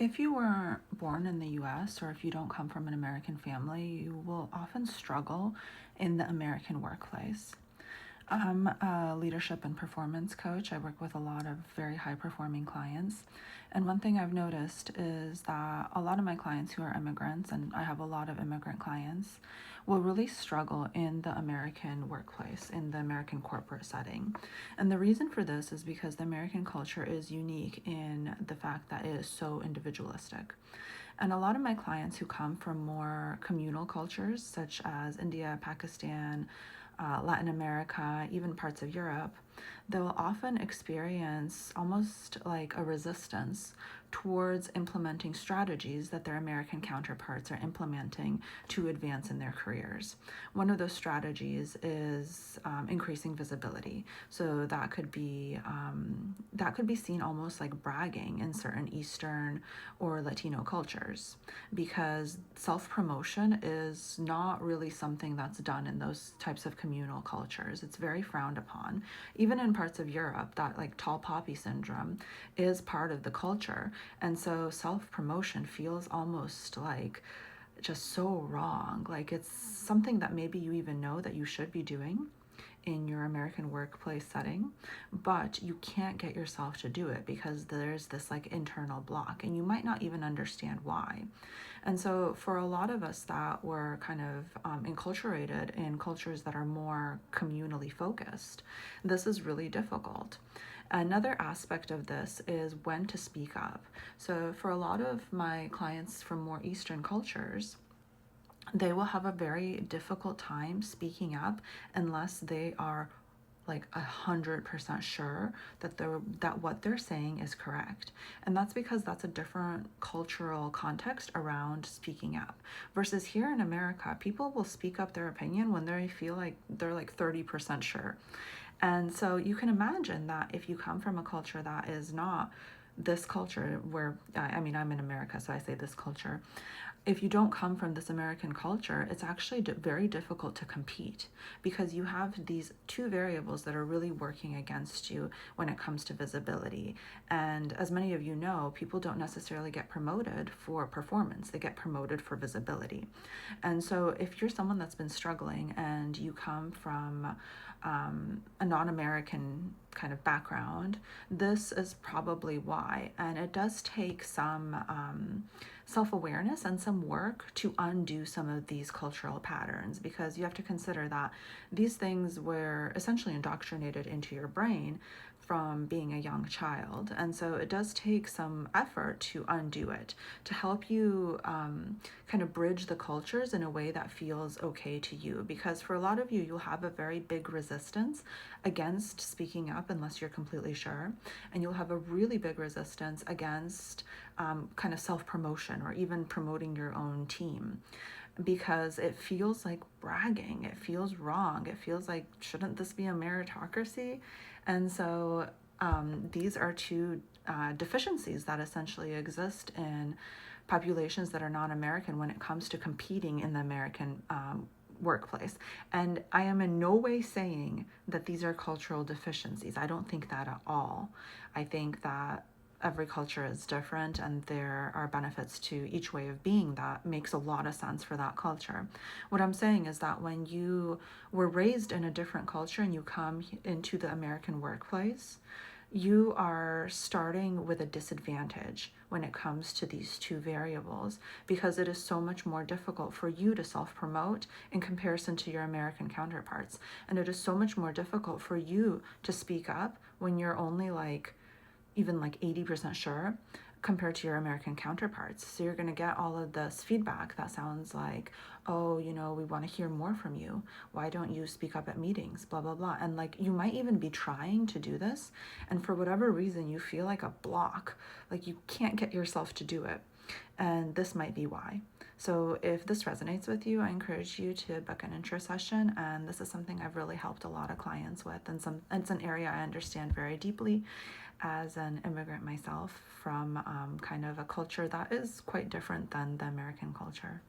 If you were born in the US or if you don't come from an American family, you will often struggle in the American workplace. I'm a leadership and performance coach. I work with a lot of very high performing clients. And one thing I've noticed is that a lot of my clients who are immigrants, and I have a lot of immigrant clients, will really struggle in the American workplace, in the American corporate setting. And the reason for this is because the American culture is unique in the fact that it is so individualistic. And a lot of my clients who come from more communal cultures, such as India, Pakistan, Latin America, even parts of Europe, they'll often experience almost like a resistance towards implementing strategies that their American counterparts are implementing to advance in their careers. One of those strategies is increasing visibility. So that could be seen almost like bragging in certain Eastern or Latino cultures, because self-promotion is not really something that's done in those types of communal cultures. It's very frowned upon. Even in parts of Europe, that like tall poppy syndrome is part of the culture. And so self-promotion feels almost like just so wrong. Like it's something that maybe you even know that you should be doing in your American workplace setting, but you can't get yourself to do it because there's this like internal block and you might not even understand why. And so for a lot of us that were kind of enculturated in cultures that are more communally focused, this is really difficult. Another aspect of this is when to speak up. So for a lot of my clients from more Eastern cultures, they will have a very difficult time speaking up unless they are like 100% sure that what they're saying is correct. And that's because that's a different cultural context around speaking up. Versus here in America, people will speak up their opinion when they feel like they're like 30% sure. And so you can imagine that if you come from a culture that is not this culture, where I mean, I'm in America, so I say this culture. If you don't come from this American culture, it's actually very difficult to compete because you have these two variables that are really working against you when it comes to visibility. And as many of you know, people don't necessarily get promoted for performance, they get promoted for visibility. And so if you're someone that's been struggling and you come from a non-American kind of background, this is probably why. And it does take some self-awareness and some work to undo some of these cultural patterns, because you have to consider that these things were essentially indoctrinated into your brain from being a young child. And so it does take some effort to undo it, to help you kind of bridge the cultures in a way that feels okay to you. Because for a lot of you, you'll have a very big resistance against speaking up unless you're completely sure. And you'll have a really big resistance against kind of self-promotion or even promoting your own team, because it feels like bragging. It feels wrong. It feels like, shouldn't this be a meritocracy? And so these are two deficiencies that essentially exist in populations that are non-American when it comes to competing in the American workplace. And I am in no way saying that these are cultural deficiencies. I don't think that at all. I think that every culture is different and there are benefits to each way of being that makes a lot of sense for that culture. What I'm saying is that when you were raised in a different culture and you come into the American workplace, you are starting with a disadvantage when it comes to these two variables, because it is so much more difficult for you to self-promote in comparison to your American counterparts. And it is so much more difficult for you to speak up when you're only like even like 80% sure compared to your American counterparts. So you're going to get all of this feedback that sounds like, oh, you know, we want to hear more from you. Why don't you speak up at meetings? Blah, blah, blah. And like, you might even be trying to do this, and for whatever reason, you feel like a block, like you can't get yourself to do it. And this might be why. So if this resonates with you, I encourage you to book an intro session. And this is something I've really helped a lot of clients with. And it's an area I understand very deeply as an immigrant myself from kind of a culture that is quite different than the American culture.